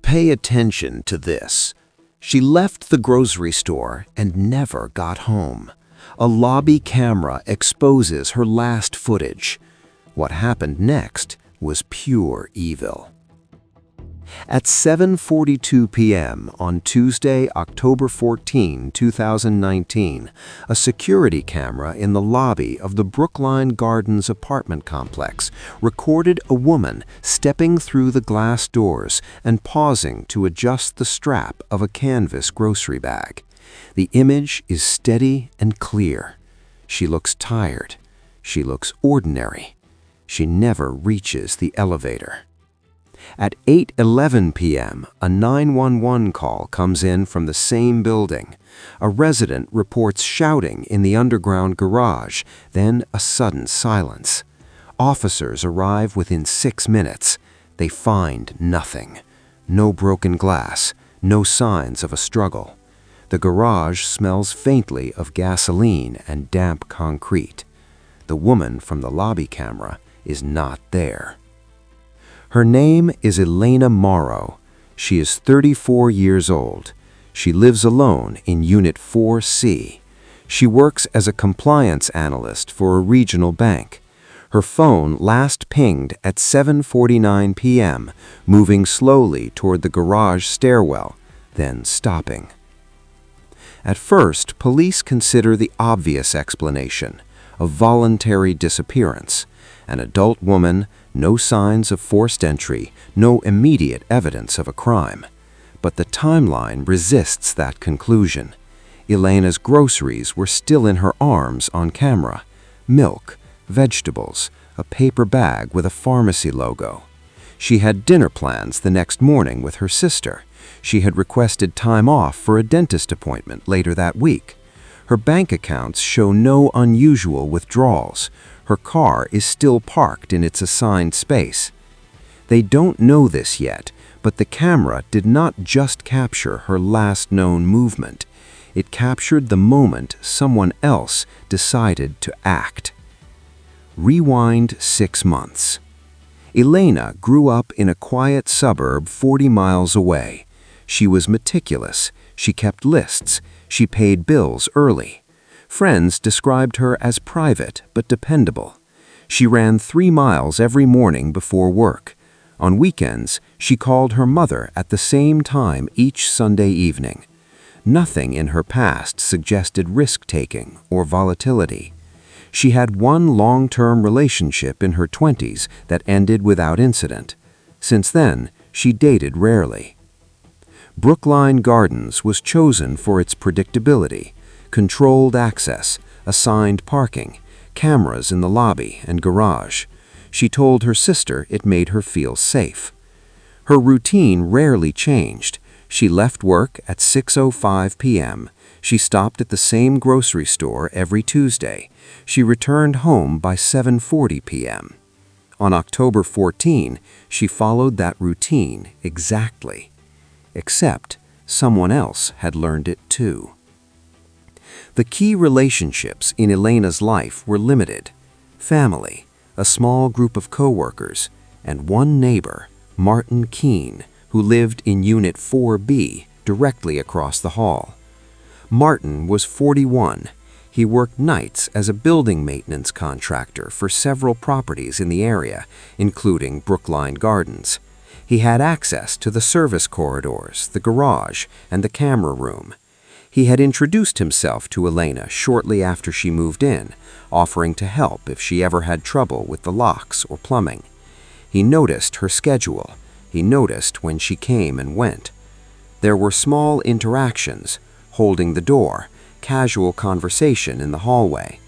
Pay attention to this. She left the grocery store and never got home. A lobby camera exposes her last footage. What happened next was pure evil. At 7:42 p.m. on Tuesday, October 14, 2019, a security camera in the lobby of the Brookline Gardens apartment complex recorded a woman stepping through the glass doors and pausing to adjust the strap of a canvas grocery bag. The image is steady and clear. She looks tired. She looks ordinary. She never reaches the elevator. At 8:11 p.m., a 911 call comes in from the same building. A resident reports shouting in the underground garage, then a sudden silence. Officers arrive within 6 minutes. They find nothing. No broken glass, no signs of a struggle. The garage smells faintly of gasoline and damp concrete. The woman from the lobby camera is not there. Her name is Elena Morrow. She is 34 years old. She lives alone in Unit 4C. She works as a compliance analyst for a regional bank. Her phone last pinged at 7:49 p.m., moving slowly toward the garage stairwell, then stopping. At first, police consider the obvious explanation, a voluntary disappearance. An adult woman, no signs of forced entry, no immediate evidence of a crime. But the timeline resists that conclusion. Elena's groceries were still in her arms on camera. Milk, vegetables, a paper bag with a pharmacy logo. She had dinner plans the next morning with her sister. She had requested time off for a dentist appointment later that week. Her bank accounts show no unusual withdrawals. Her car is still parked in its assigned space. They don't know this yet, but the camera did not just capture her last known movement. It captured the moment someone else decided to act. Rewind 6 months. Elena grew up in a quiet suburb 40 miles away. She was meticulous. She kept lists. She paid bills early. Friends described her as private but dependable. She ran 3 miles every morning before work. On weekends, she called her mother at the same time each Sunday evening. Nothing in her past suggested risk-taking or volatility. She had one long-term relationship in her 20s that ended without incident. Since then, she dated rarely. Brookline Gardens was chosen for its predictability, controlled access, assigned parking, cameras in the lobby and garage. She told her sister it made her feel safe. Her routine rarely changed. She left work at 6:05 p.m. She stopped at the same grocery store every Tuesday. She returned home by 7:40 p.m. On October 14, she followed that routine exactly. Except someone else had learned it too. The key relationships in Elena's life were limited. Family, a small group of coworkers, and one neighbor, Martin Keene, who lived in Unit 4B, directly across the hall. Martin was 41. He worked nights as a building maintenance contractor for several properties in the area, including Brookline Gardens. He had access to the service corridors, the garage, and the camera room. He had introduced himself to Elena shortly after she moved in, offering to help if she ever had trouble with the locks or plumbing. He noticed her schedule. He noticed when she came and went. There were small interactions, holding the door, casual conversation in the hallway.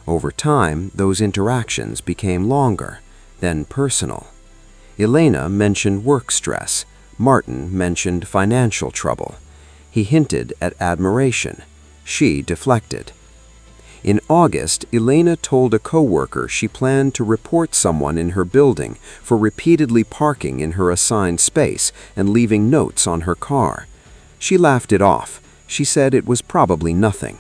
Over time, those interactions became longer, then personal. Elena mentioned work stress. Martin mentioned financial trouble. He hinted at admiration. She deflected. In August, Elena told a coworker she planned to report someone in her building for repeatedly parking in her assigned space and leaving notes on her car. She laughed it off. She said it was probably nothing.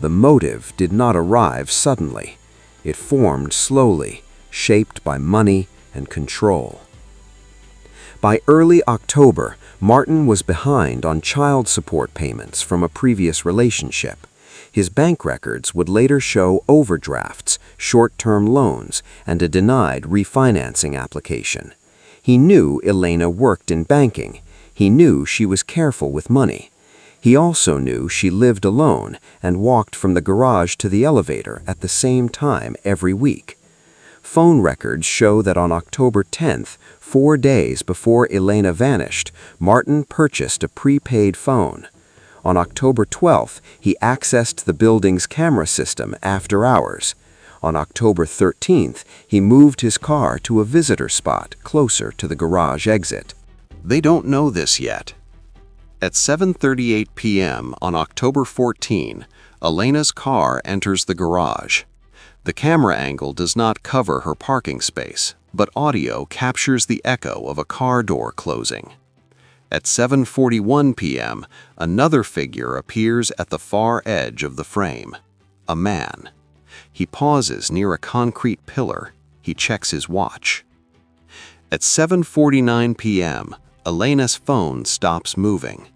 The motive did not arrive suddenly. It formed slowly, shaped by money and control. By early October, Martin was behind on child support payments from a previous relationship. His bank records would later show overdrafts, short-term loans, and a denied refinancing application. He knew Elena worked in banking. He knew she was careful with money. He also knew she lived alone and walked from the garage to the elevator at the same time every week. Phone records show that on October 10th, 4 days before Elena vanished, Martin purchased a prepaid phone. On October 12th, he accessed the building's camera system after hours. On October 13th, he moved his car to a visitor spot closer to the garage exit. They don't know this yet. At 7:38 p.m. on October 14, Elena's car enters the garage. The camera angle does not cover her parking space, but audio captures the echo of a car door closing. At 7:41 p.m., another figure appears at the far edge of the frame. A man. He pauses near a concrete pillar. He checks his watch. At 7:49 p.m., Elena's phone stops moving.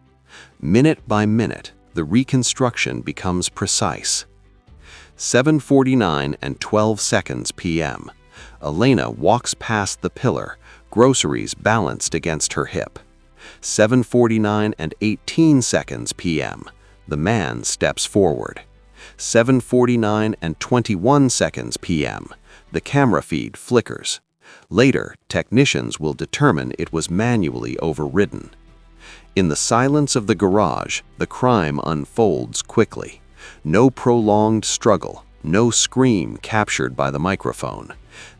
Minute by minute, the reconstruction becomes precise. 7:49 and 12 seconds p.m. Elena walks past the pillar, groceries balanced against her hip. 7:49 and 18 seconds p.m. The man steps forward. 7:49 and 21 seconds p.m. The camera feed flickers. Later, technicians will determine it was manually overridden. In the silence of the garage, the crime unfolds quickly. No prolonged struggle, no scream captured by the microphone.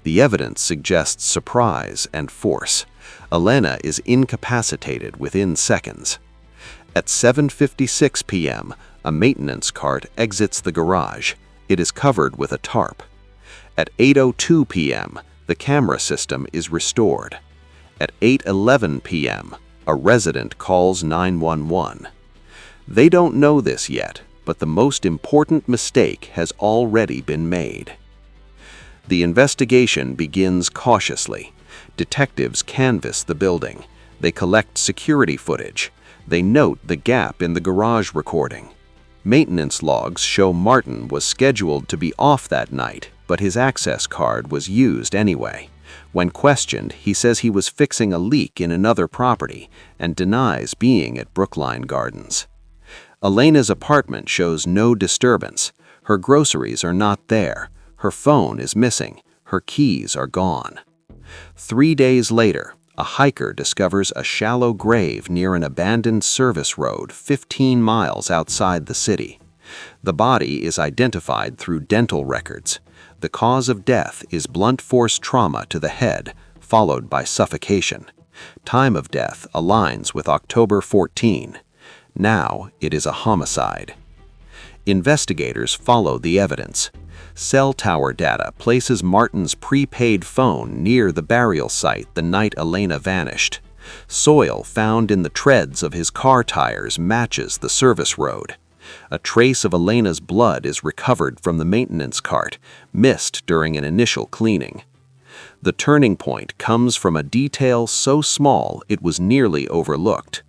The evidence suggests surprise and force. Elena is incapacitated within seconds. At 7:56 p.m., a maintenance cart exits the garage. It is covered with a tarp. At 8:02 p.m., the camera system is restored. At 8:11 p.m., a resident calls 911. They don't know this yet, but the most important mistake has already been made. The investigation begins cautiously. Detectives canvass the building. They collect security footage. They note the gap in the garage recording. Maintenance logs show Martin was scheduled to be off that night, but his access card was used anyway. When questioned, he says he was fixing a leak in another property and denies being at Brookline Gardens. Elena's apartment shows no disturbance. Her groceries are not there. Her phone is missing. Her keys are gone. 3 days later, a hiker discovers a shallow grave near an abandoned service road 15 miles outside the city. The body is identified through dental records. The cause of death is blunt force trauma to the head, followed by suffocation. Time of death aligns with October 14. Now it is a homicide. Investigators follow the evidence. Cell tower data places Martin's prepaid phone near the burial site the night Elena vanished. Soil found in the treads of his car tires matches the service road. A trace of Elena's blood is recovered from the maintenance cart, missed during an initial cleaning. The turning point comes from a detail so small it was nearly overlooked.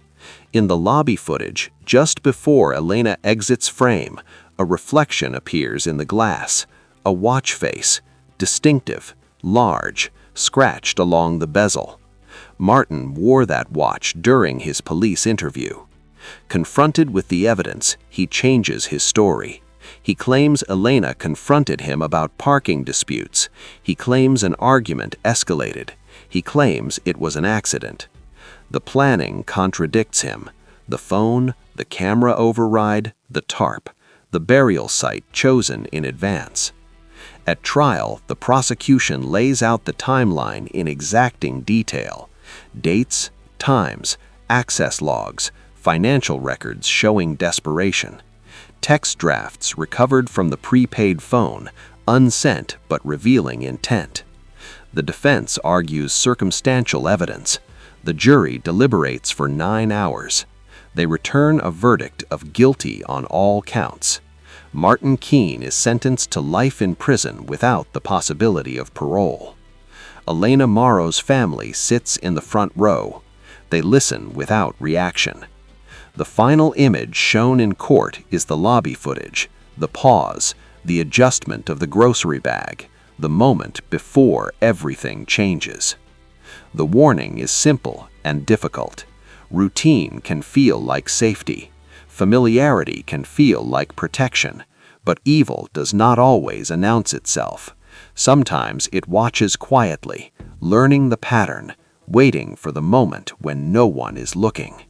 In the lobby footage, just before Elena exits frame, a reflection appears in the glass. A watch face, distinctive, large, scratched along the bezel. Martin wore that watch during his police interview. Confronted with the evidence, he changes his story. He claims Elena confronted him about parking disputes. He claims an argument escalated. He claims it was an accident. The planning contradicts him. The phone, the camera override, the tarp, the burial site chosen in advance. At trial, the prosecution lays out the timeline in exacting detail. Dates, times, access logs, financial records showing desperation. Text drafts recovered from the prepaid phone, unsent but revealing intent. The defense argues circumstantial evidence. The jury deliberates for 9 hours. They return a verdict of guilty on all counts. Martin Keene is sentenced to life in prison without the possibility of parole. Elena Morrow's family sits in the front row, They listen without reaction. The final image shown in court is the lobby footage, the pause, the adjustment of the grocery bag, the moment before everything changes. The warning is simple and difficult. Routine can feel like safety. Familiarity can feel like protection. But evil does not always announce itself. Sometimes it watches quietly, learning the pattern, waiting for the moment when no one is looking.